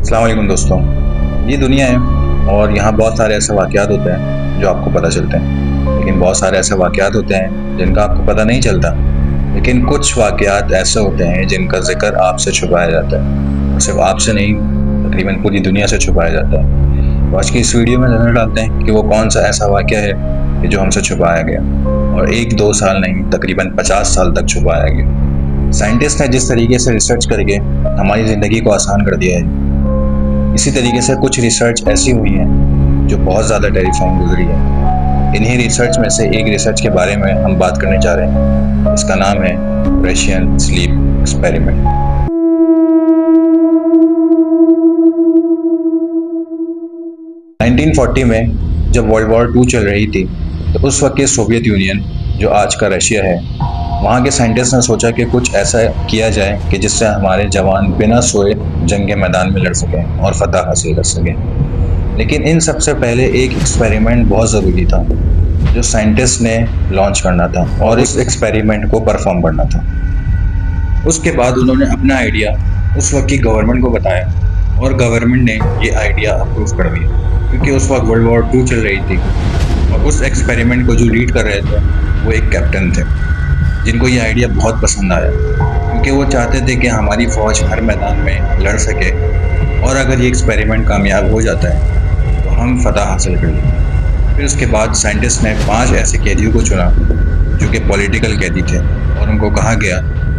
अस्सलाम वालेकुम दोस्तों। ये दुनिया है और यहाँ बहुत सारे ऐसे वाक़यात होते हैं जो आपको पता चलते हैं, लेकिन बहुत सारे ऐसे वाक़यात होते हैं जिनका आपको पता नहीं चलता। लेकिन कुछ वाक़यात ऐसे होते हैं जिनका ज़िक्र आपसे छुपाया जाता है, और सिर्फ़ आपसे नहीं, तकरीबन पूरी दुनिया से छुपाया जाता है। तो आज की इस वीडियो में नज़र डालते हैं कि वो कौन-सा ऐसा वाक़या है कि जो हमसे छुपाया गया और 1-2 साल नहीं, तकरीबन 50 साल तक छुपाया गया। साइंटिस्ट ने जिस तरीके से रिसर्च करके हमारी ज़िंदगी को आसान कर दिया है, इसी तरीके से कुछ रिसर्च ऐसी हुई हैं जो बहुत ज़्यादा टेरिफाइंग गुजरी है। इन्हीं रिसर्च में से एक रिसर्च के बारे में हम बात करने जा रहे हैं। इसका नाम है रशियन स्लीप एक्सपेरिमेंट। (1940) में जब वर्ल्ड वॉर 2 चल रही थी, तो उस वक्त के सोवियत यूनियन, जो आज का रशिया है, वहाँ के साइंटिस्ट ने सोचा कि कुछ ऐसा किया जाए कि जिससे हमारे जवान बिना सोए जंग के मैदान में लड़ सकें और फतह हासिल कर सकें। लेकिन इन सबसे पहले एक एक्सपेरिमेंट बहुत ज़रूरी था जो साइंटिस्ट ने लॉन्च करना था और इस एक्सपेरिमेंट को परफॉर्म करना था। उसके बाद उन्होंने अपना आइडिया उस वक्त की गवर्नमेंट को बताया और गवर्नमेंट ने ये आइडिया अप्रूव कर दिया, क्योंकि उस वक्त वर्ल्ड वॉर 2 चल रही थी और उस एक्सपेरिमेंट को जो लीड कर रहे थे वो एक कैप्टन थे, जिनको ये आइडिया बहुत पसंद आया, क्योंकि वो चाहते थे कि हमारी फ़ौज हर मैदान में लड़ सके और अगर ये एक्सपेरिमेंट कामयाब हो जाता है तो हम फतह हासिल कर लेंगे। फिर उसके बाद साइंटिस्ट ने 5 ऐसे कैदियों को चुना जो कि पॉलिटिकल कैदी थे, और उनको कहा गया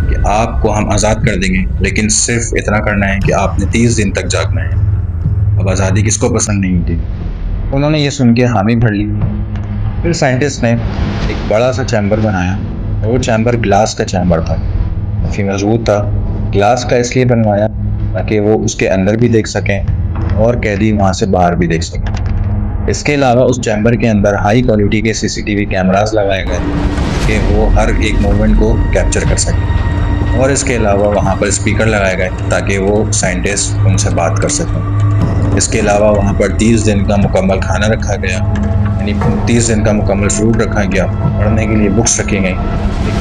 कि आपको हम आज़ाद कर देंगे, लेकिन सिर्फ इतना करना है कि आपने 30 दिन तक जागना है। अब आज़ादी किसको पसंद नहीं थी? उन्होंने ये सुन के हामी भर ली। फिर साइंटिस्ट ने एक बड़ा सा चैम्बर बनाया, और वो चैम्बर ग्लास का चैम्बर था, काफ़ी मजबूत था। ग्लास का इसलिए बनवाया ताकि वो उसके अंदर भी देख सकें और कैदी वहाँ से बाहर भी देख सकें। इसके अलावा उस चैम्बर के अंदर हाई क्वालिटी के CCTV कैमरास लगाए गए कि वो हर एक मूवमेंट को कैप्चर कर सकें, और इसके अलावा वहाँ पर स्पीकर लगाए गए ताकि वो साइंटिस्ट उनसे बात कर सकें। इसके अलावा वहाँ पर 30 दिन का मुकम्मल खाना रखा गया, यानी 30 दिन का मुकम्मल फ्रूट रखा गया, पढ़ने के लिए बुक्स रखी गई।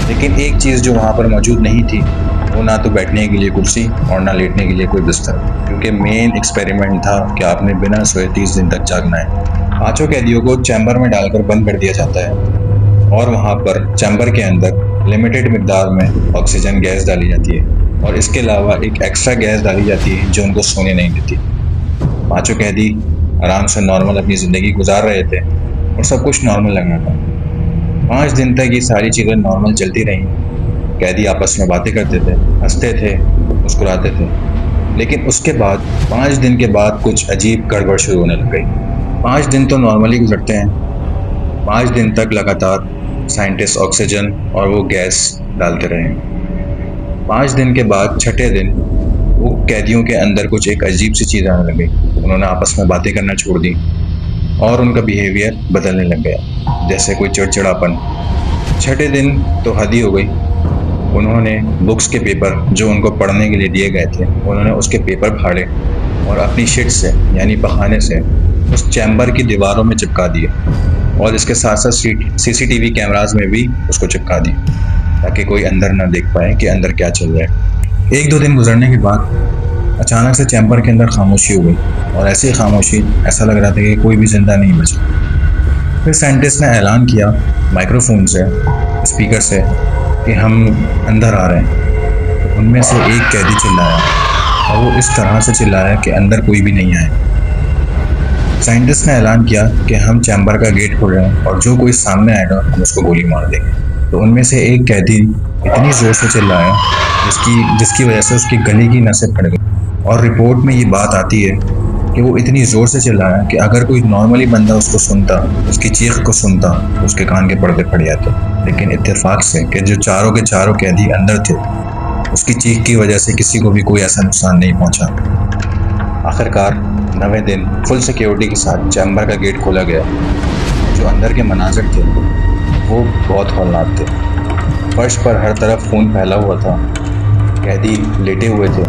लेकिन एक चीज़ जो वहाँ पर मौजूद नहीं थी, वो ना तो बैठने के लिए कुर्सी और ना लेटने के लिए कोई बिस्तर, क्योंकि मेन एक्सपेरिमेंट था कि आपने बिना सोए 30 दिन तक जागना है। 5 कैदियों को चैम्बर में डालकर बंद कर दिया जाता है और वहाँ पर चैम्बर के अंदर लिमिटेड मिकदार में ऑक्सीजन गैस डाली जाती है, और इसके अलावा एक एक्स्ट्रा गैस डाली जाती है जो उनको सोने नहीं देती। 5 कैदी आराम से नॉर्मल अपनी ज़िंदगी गुजार रहे थे और सब कुछ नॉर्मल लगना था। 5 दिन तक ये सारी चीज़ें नॉर्मल चलती रहीं। कैदी आपस में बातें करते थे, हंसते थे, मुस्कुराते थे। लेकिन उसके बाद 5 दिन के बाद कुछ अजीब गड़बड़ शुरू होने लग गई। 5 दिन तो नॉर्मली गुजरते हैं, 5 दिन तक लगातार साइंटिस्ट ऑक्सीजन और वो गैस डालते रहे। 5 दिन के बाद छठे दिन वो कैदियों के अंदर कुछ एक अजीब सी चीज़ आने लग गई। उन्होंने आपस में बातें करना छोड़ दी और उनका बिहेवियर बदलने लग गया, जैसे कोई चिड़चिड़ापन। छठे दिन तो हद ही हो गई। उन्होंने बुक्स के पेपर जो उनको पढ़ने के लिए दिए गए थे, उन्होंने उसके पेपर फाड़े और अपनी शीट से, यानी पखाने से, उस चैम्बर की दीवारों में चिपका दिए, और इसके साथ साथ CCTV कैमराज में भी उसको चिपका दी ताकि कोई अंदर ना देख पाए कि अंदर क्या चल रहा है। 1-2 दिन गुजरने के बाद अचानक से चैम्बर के अंदर खामोशी हो गई, और ऐसी खामोशी ऐसा लग रहा था कि कोई भी जिंदा नहीं बचा। फिर साइंटिस्ट ने ऐलान किया माइक्रोफोन से, स्पीकर से, कि हम अंदर आ रहे हैं। तो उनमें से एक कैदी चिल्लाया, और वो इस तरह से चिल्लाया कि अंदर कोई भी नहीं आए। साइंटिस्ट ने ऐलान किया कि हम चैम्बर का गेट खोल रहे हैं और जो कोई सामने आएगा हम उसको गोली मार देंगे। तो उनमें से एक कैदी इतनी ज़ोर से चिल्लाया जिसकी वजह से उसकी गले की नसें फट गई, और रिपोर्ट में ये बात आती है कि वो इतनी ज़ोर से चिल्लाया कि अगर कोई नॉर्मली बंदा उसको सुनता, उसकी चीख को सुनता, तो उसके कान के पर्दे फट जाते। लेकिन इत्तेफाक से कि जो चारों के चारों कैदी अंदर थे, उसकी चीख की वजह से किसी को भी कोई ऐसा नुकसान नहीं पहुंचा। आखिरकार 9वें दिन फुल सिक्योरिटी के साथ चैम्बर का गेट खोला गया। जो अंदर के मनाज़िर थे वो बहुत हौलनाक थे। फर्श पर हर तरफ खून फैला हुआ था, कैदी लेटे हुए थे।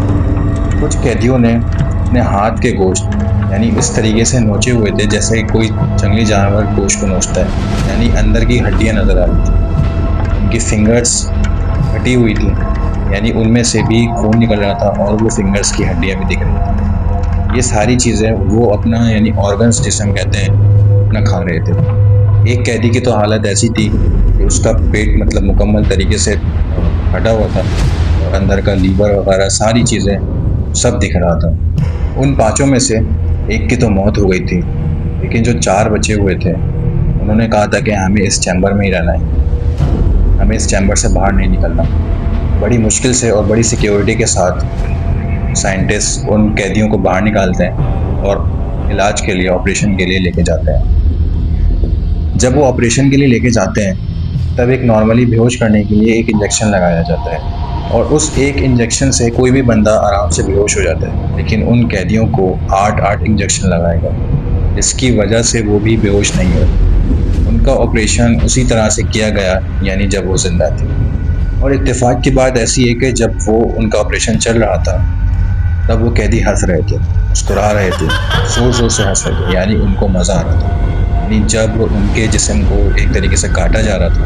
कुछ कैदियों ने अपने हाथ के गोश्त, यानी इस तरीके से नोचे हुए थे जैसे कोई जंगली जानवर गोश्त को नोचता है, यानी अंदर की हड्डियां नज़र आ रही थी। उनकी फिंगर्स फटी हुई थी, यानी उनमें से भी खून निकल रहा था और वो फिंगर्स की हड्डियां भी दिख रही थी। ये सारी चीज़ें वो अपना यानी ऑर्गन्स जिसे हम कहते हैं अपना खा रहे थे। एक कैदी की तो हालत ऐसी थी कि उसका पेट मतलब मुकम्मल तरीके से फटा हुआ था और अंदर का लीवर वगैरह सारी चीज़ें सब दिख रहा था। उन पाँचों में से एक की तो मौत हो गई थी, लेकिन जो 4 बचे हुए थे उन्होंने कहा था कि हमें इस चैम्बर में ही रहना है, हमें इस चैम्बर से बाहर नहीं निकलना। बड़ी मुश्किल से और बड़ी सिक्योरिटी के साथ साइंटिस्ट उन कैदियों को बाहर निकालते हैं और इलाज के लिए ऑपरेशन के लिए लेके जाते हैं। जब वो ऑपरेशन के लिए लेके जाते हैं तब एक नॉर्मली बेहोश करने के लिए एक इंजेक्शन लगाया जाता है और उस एक इंजेक्शन से कोई भी बंदा आराम से बेहोश हो जाता है, लेकिन उन कैदियों को 8 इंजेक्शन लगाए गए जिसकी वजह से वो भी बेहोश नहीं हुए। उनका ऑपरेशन उसी तरह से किया गया यानी जब वो जिंदा थे। और इत्तेफाक की बात ऐसी है कि जब वो उनका ऑपरेशन चल रहा था तब वो कैदी हंस रहे थे, मुस्कुरा रहे थे, ज़ोर ज़ोर से हंस रहे थे, यानी उनको मज़ा आ रहा था। यानी जब उनके जिस्म को एक तरीके से काटा जा रहा था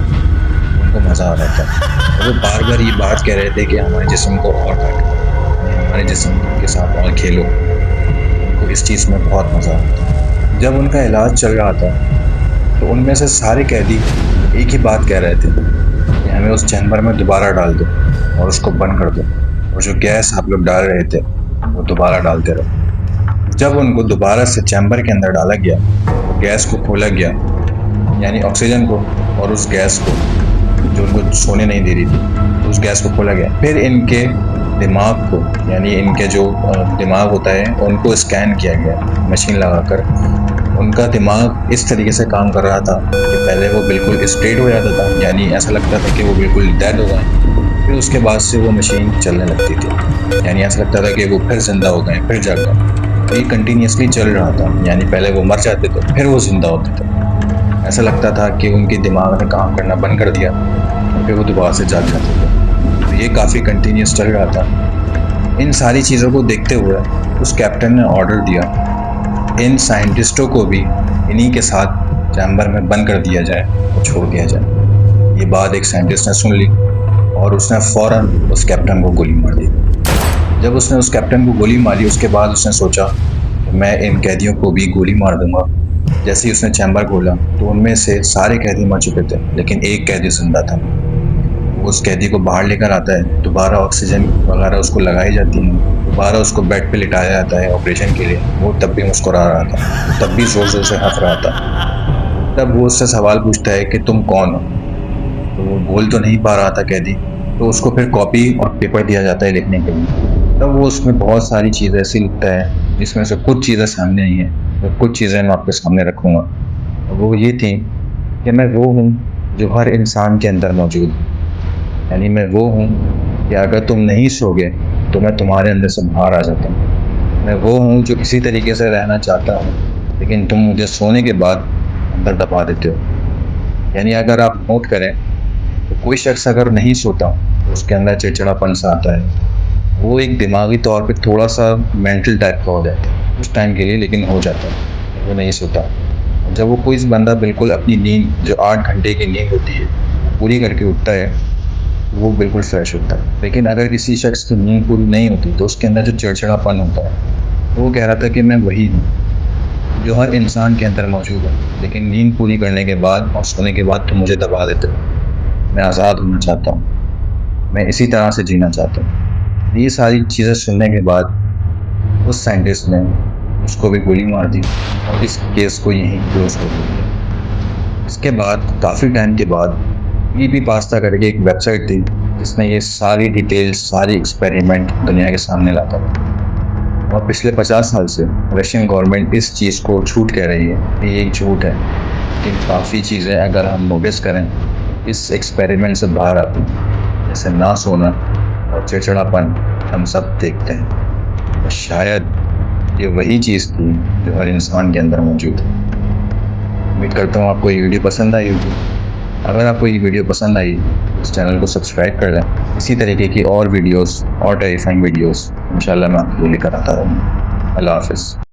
उनको मज़ा आ रहा था और वो बार बार ये बात कह रहे थे कि हमारे जिस्म को और काटो, हमारे जिस्म के साथ और खेलो। उनको इस चीज़ में बहुत मज़ा आ रहा था। जब उनका इलाज चल रहा था तो उनमें से सारे कैदी एक ही बात कह रहे थे कि हमें उस चैम्बर में दोबारा डाल दो और उसको बंद कर दो, और जो गैस आप लोग डाल रहे थे वो दोबारा डालते रहो। जब उनको दोबारा से चैम्बर के अंदर डाला गया तो गैस को खोला गया, यानी ऑक्सीजन को, और उस गैस को जो उनको सोने नहीं दे रही थी उस गैस को खोला गया। फिर इनके दिमाग को यानी इनके जो दिमाग होता है उनको स्कैन किया गया मशीन लगाकर। उनका दिमाग इस तरीके से काम कर रहा था कि पहले वो बिल्कुल स्ट्रेट हो जाता था, यानी ऐसा लगता था कि वो बिल्कुल डेड हो गए। फिर उसके बाद से वो मशीन चलने लगती थी, यानी ऐसा लगता था कि वो फिर जिंदा हो गए, फिर जाग गए। ये कंटिन्यूसली चल रहा था, यानी पहले वो मर जाते थे फिर वो जिंदा होते थे। ऐसा लगता था कि उनके दिमाग ने काम करना बंद कर दिया और फिर वो दोबारा से जाग जाते थे। तो ये काफ़ी कंटिन्यूस चल रहा था। इन सारी चीज़ों को देखते हुए उस कैप्टन ने ऑर्डर दिया इन साइंटिस्टों को भी इन्हीं के साथ चैम्बर में बंद कर दिया जाए और छोड़ दिया जाए। ये बात एक साइंटिस्ट ने सुन ली और उसने फ़ौरन उस कैप्टन को गोली मार दी। जब उसने उस कैप्टन को गोली मारी उसके बाद उसने सोचा मैं इन कैदियों को भी गोली मार दूंगा। जैसे ही उसने चैम्बर खोला तो उनमें से सारे कैदी मर चुके थे, लेकिन एक कैदी जिंदा था। वो उस कैदी को बाहर लेकर आता है, दोबारा ऑक्सीजन वगैरह उसको लगाई जाती है, दोबारा उसको बेड पे लिटाया जाता है ऑपरेशन के लिए। वो तब भी मुस्कुरा रहा था, तब भी ज़ोर ज़ोर से हंस रहा था। तब वो उससे सवाल पूछता है कि तुम कौन हो। तो वो बोल तो नहीं पा रहा था कैदी, तो उसको फिर कॉपी और पेपर दिया जाता है लिखने के लिए। तब वो उसमें बहुत सारी चीज़ें ऐसी लिखता है जिसमें से कुछ चीज़ें सामने नहीं है और कुछ चीज़ें मैं आपके सामने रखूँगा। वो ये थी कि मैं वो हूँ जो हर इंसान के अंदर मौजूद है, यानी मैं वो हूँ कि अगर तुम नहीं सोगे तो मैं तुम्हारे अंदर से बाहर आ जाता हूँ। मैं वो हूँ जो इसी तरीके से रहना चाहता हूँ, लेकिन तुम मुझे सोने के बाद अंदर दबा देते हो। यानी अगर आप नोट करें तो कोई शख्स अगर नहीं सोता तो उसके अंदर चिड़चिड़ापन सा आता है। वो एक दिमागी तौर पे थोड़ा सा मेंटल टाइप का हो जाता है कुछ टाइम के लिए, लेकिन हो जाता है। वो नहीं सोता। जब वो कोई बंदा बिल्कुल अपनी नींद जो 8 घंटे की नींद होती है पूरी करके उठता है वो बिल्कुल फ्रेश होता है। लेकिन अगर किसी शख्स की नींद पूरी नहीं होती तो उसके अंदर जो चिड़चिड़ापन होता है, वो कह रहा था कि मैं वही हूँ जो हर इंसान के अंदर मौजूद है, लेकिन नींद पूरी करने के बाद और सोने के बाद तो मुझे दबा देते हो। मैं आज़ाद होना चाहता हूँ, मैं इसी तरह से जीना चाहता हूँ। ये सारी चीज़ें सुनने के बाद उस साइंटिस्ट ने उसको भी गोली मार दी और इस केस को यहीं क्लोज कर दिया। इसके बाद काफ़ी टाइम के बाद पीपी पास्ता करके एक वेबसाइट थी जिसमें ये सारी डिटेल्स, सारी एक्सपेरिमेंट दुनिया के सामने लाता था। और पिछले 50 साल से रशियन गवर्नमेंट इस चीज़ को झूठ कह रही है कि ये एक झूठ है, लेकिन काफ़ी चीज़ें अगर हम नोटिस करें इस एक्सपेरिमेंट से बाहर आती हैं, जैसे ना सोना और चिड़चिड़ापन हम सब देखते हैं। और शायद ये वही चीज़ थी जो हर इंसान के अंदर मौजूद है। उम्मीद करता हूँ आपको ये वीडियो पसंद आई होगी। अगर आपको ये वीडियो पसंद आई तो इस चैनल को सब्सक्राइब कर लें। इसी तरीके की और वीडियोस और टेरिफाइंग वीडियोस इंशाल्लाह मैं आपको लेकर आता रहूँगा। अल्लाह हाफ़िज़।